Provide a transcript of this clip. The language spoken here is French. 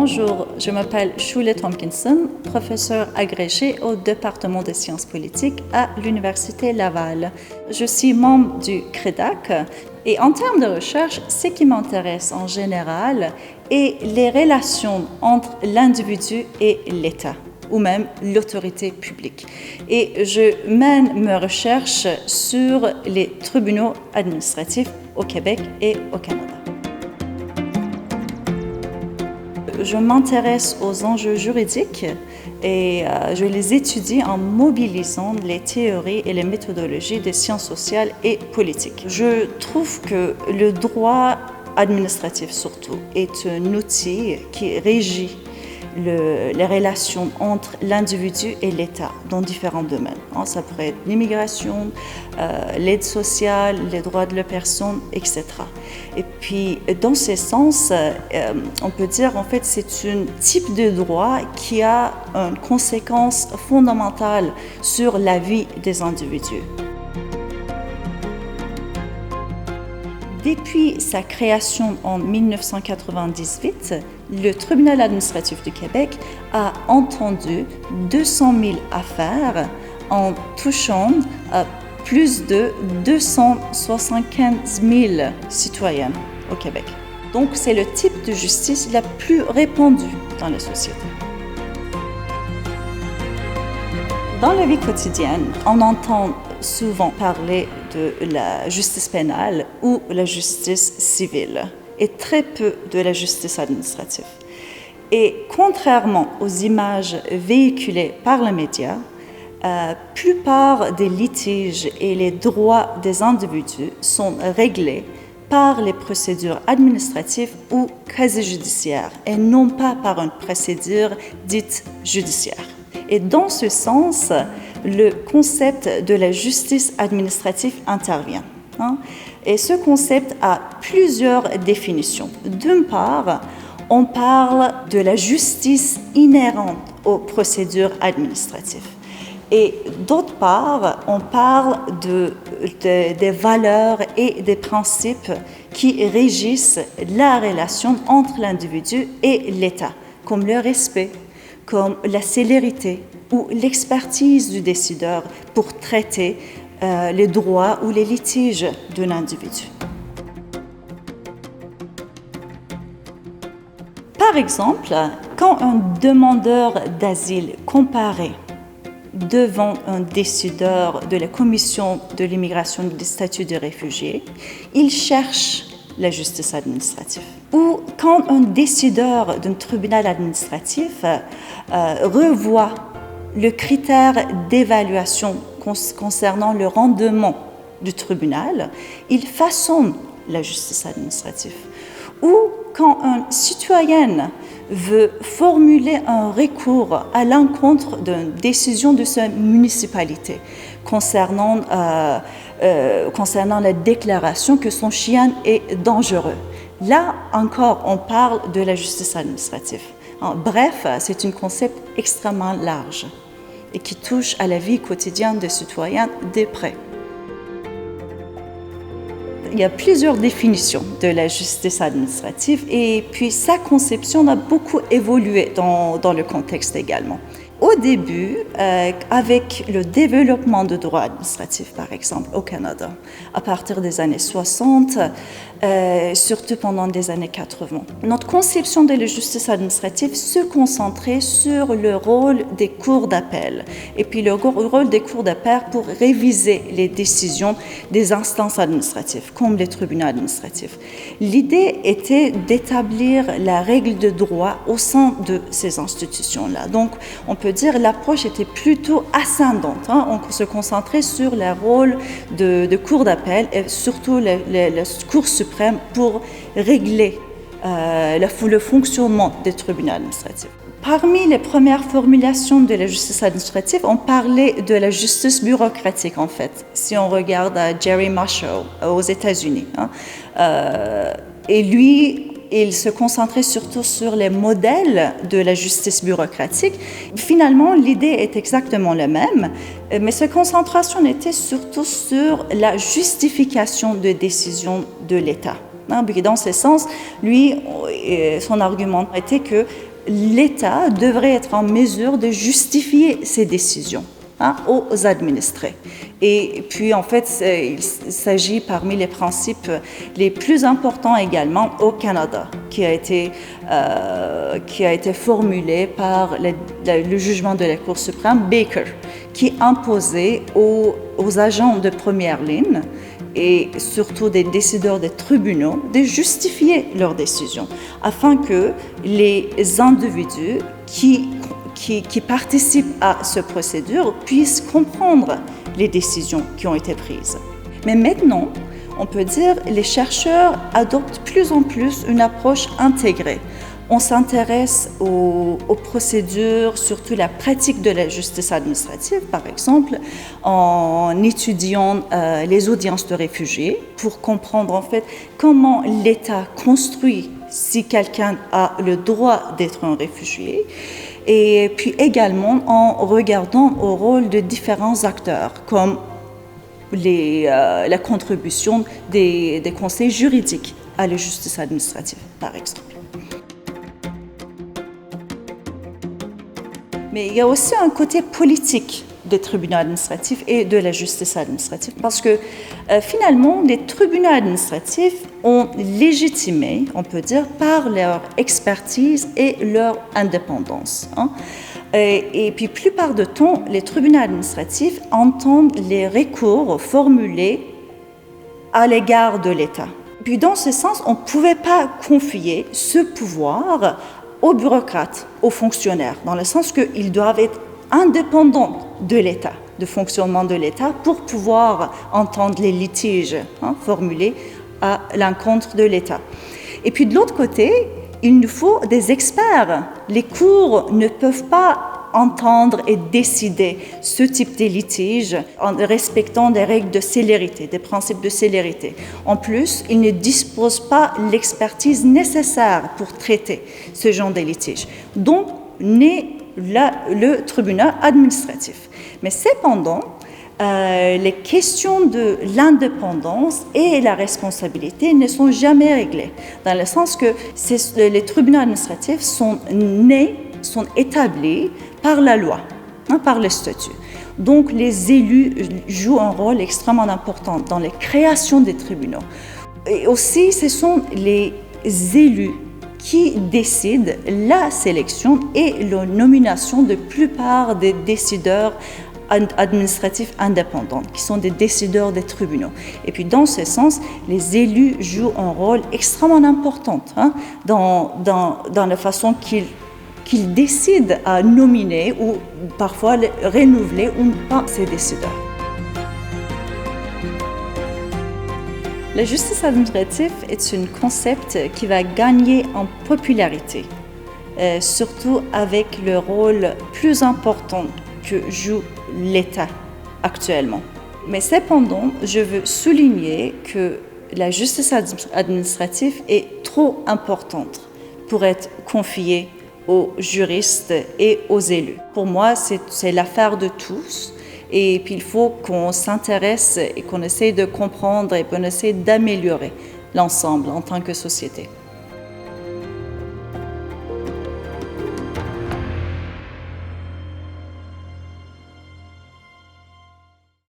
Bonjour, je m'appelle Shule Tompkinson, professeure agrégée au département des sciences politiques à l'Université Laval. Je suis membre du CREDAC et en termes de recherche, ce qui m'intéresse en général est les relations entre l'individu et l'État ou même l'autorité publique. Et je mène mes recherches sur les tribunaux administratifs au Québec et au Canada. Je m'intéresse aux enjeux juridiques et je les étudie en mobilisant les théories et les méthodologies des sciences sociales et politiques. Je trouve que le droit administratif surtout est un outil qui régit les relations entre l'individu et l'État dans différents domaines. Ça pourrait être l'immigration, l'aide sociale, les droits de la personne, etc. Et puis, dans ce sens, on peut dire en fait c'est un type de droit qui a une conséquence fondamentale sur la vie des individus. Depuis sa création en 1998, le tribunal administratif du Québec a entendu 200 000 affaires en touchant plus de 275 000 citoyens au Québec. Donc, c'est le type de justice la plus répandue dans la société. Dans la vie quotidienne, on entend souvent parler de la justice pénale ou la justice civile et très peu de la justice administrative. Et contrairement aux images véhiculées par les médias, la plupart des litiges et les droits des individus sont réglés par les procédures administratives ou quasi-judiciaires et non pas par une procédure dite judiciaire. Et dans ce sens, le concept de la justice administrative intervient. Et ce concept a plusieurs définitions. D'une part, on parle de la justice inhérente aux procédures administratives. Et d'autre part, on parle des valeurs et des principes qui régissent la relation entre l'individu et l'État, comme le respect, comme la célérité ou l'expertise du décideur pour traiter les droits ou les litiges d'un individu. Par exemple, quand un demandeur d'asile comparaît devant un décideur de la Commission de l'immigration et du statut de réfugié, il cherche la justice administrative. Ou quand un décideur d'un tribunal administratif revoit le critère d'évaluation concernant le rendement du tribunal, il façonne la justice administrative. Ou quand un citoyen veut formuler un recours à l'encontre d'une décision de sa municipalité concernant la déclaration que son chien est dangereux. Là encore, on parle de la justice administrative. Bref, c'est un concept extrêmement large et qui touche à la vie quotidienne des citoyens de près. Il y a plusieurs définitions de la justice administrative et puis sa conception a beaucoup évolué dans le contexte également. Au début, avec le développement du droit administratif, par exemple, au Canada, à partir des années 60, surtout pendant les années 80, notre conception de la justice administrative se concentrait sur le rôle des cours d'appel et puis le rôle des cours d'appel pour réviser les décisions des instances administratives, comme les tribunaux administratifs. L'idée était d'établir la règle de droit au sein de ces institutions-là. Donc, on peut dire l'approche était plutôt ascendante. On se concentrait sur le rôle de cour d'appel et surtout la Cour suprême pour régler le fonctionnement des tribunaux administratifs. Parmi les premières formulations de la justice administrative, on parlait de la justice bureaucratique en fait, si on regarde Jerry Marshall aux États-Unis. Et lui, il se concentrait surtout sur les modèles de la justice bureaucratique. Finalement, l'idée est exactement la même, mais sa concentration était surtout sur la justification de décisions de l'État. Dans ce sens, lui, son argument était que l'État devrait être en mesure de justifier ses décisions aux administrés. Et puis, en fait, il s'agit parmi les principes les plus importants également au Canada, qui a été formulé par le jugement de la Cour suprême Baker, qui imposait aux agents de première ligne et surtout des décideurs des tribunaux de justifier leurs décisions afin que les individus qui participent à cette procédure puissent comprendre les décisions qui ont été prises. Mais maintenant, on peut dire que les chercheurs adoptent plus en plus une approche intégrée. On s'intéresse aux procédures, surtout la pratique de la justice administrative, par exemple, en étudiant les audiences de réfugiés pour comprendre en fait comment l'État construit si quelqu'un a le droit d'être un réfugié. Et puis également en regardant au rôle de différents acteurs, comme la contribution des conseils juridiques à la justice administrative, par exemple. Mais il y a aussi un côté politique des tribunaux administratifs et de la justice administrative, parce que finalement, les tribunaux administratifs ont légitimé, on peut dire, par leur expertise et leur indépendance. Et puis, plupart du temps, les tribunaux administratifs entendent les recours formulés à l'égard de l'État. Puis, dans ce sens, on ne pouvait pas confier ce pouvoir aux bureaucrates, aux fonctionnaires, dans le sens qu'ils doivent être indépendants de l'État, du fonctionnement de l'État, pour pouvoir entendre les litiges formulés à l'encontre de l'État. Et puis de l'autre côté, il nous faut des experts. Les cours ne peuvent pas entendre et décider ce type de litige en respectant des règles de célérité, des principes de célérité. En plus, ils ne disposent pas l'expertise nécessaire pour traiter ce genre de litige. Donc, naît le tribunal administratif. Mais cependant, les questions de l'indépendance et la responsabilité ne sont jamais réglées, dans le sens que les tribunaux administratifs sont établis par la loi, par le statut. Donc, les élus jouent un rôle extrêmement important dans la création des tribunaux. Et aussi, ce sont les élus qui décident la sélection et la nomination de la plupart des décideurs administratifs indépendants, qui sont des décideurs des tribunaux. Et puis, dans ce sens, les élus jouent un rôle extrêmement important dans la façon qu'ils décident à nominer ou parfois renouveler ou pas ces décideurs. La justice administrative est un concept qui va gagner en popularité, surtout avec le rôle plus important que joue l'État actuellement. Mais cependant, je veux souligner que la justice administrative est trop importante pour être confiée aux juristes et aux élus. Pour moi, c'est l'affaire de tous. Et puis, il faut qu'on s'intéresse et qu'on essaie de comprendre et qu'on essaie d'améliorer l'ensemble en tant que société.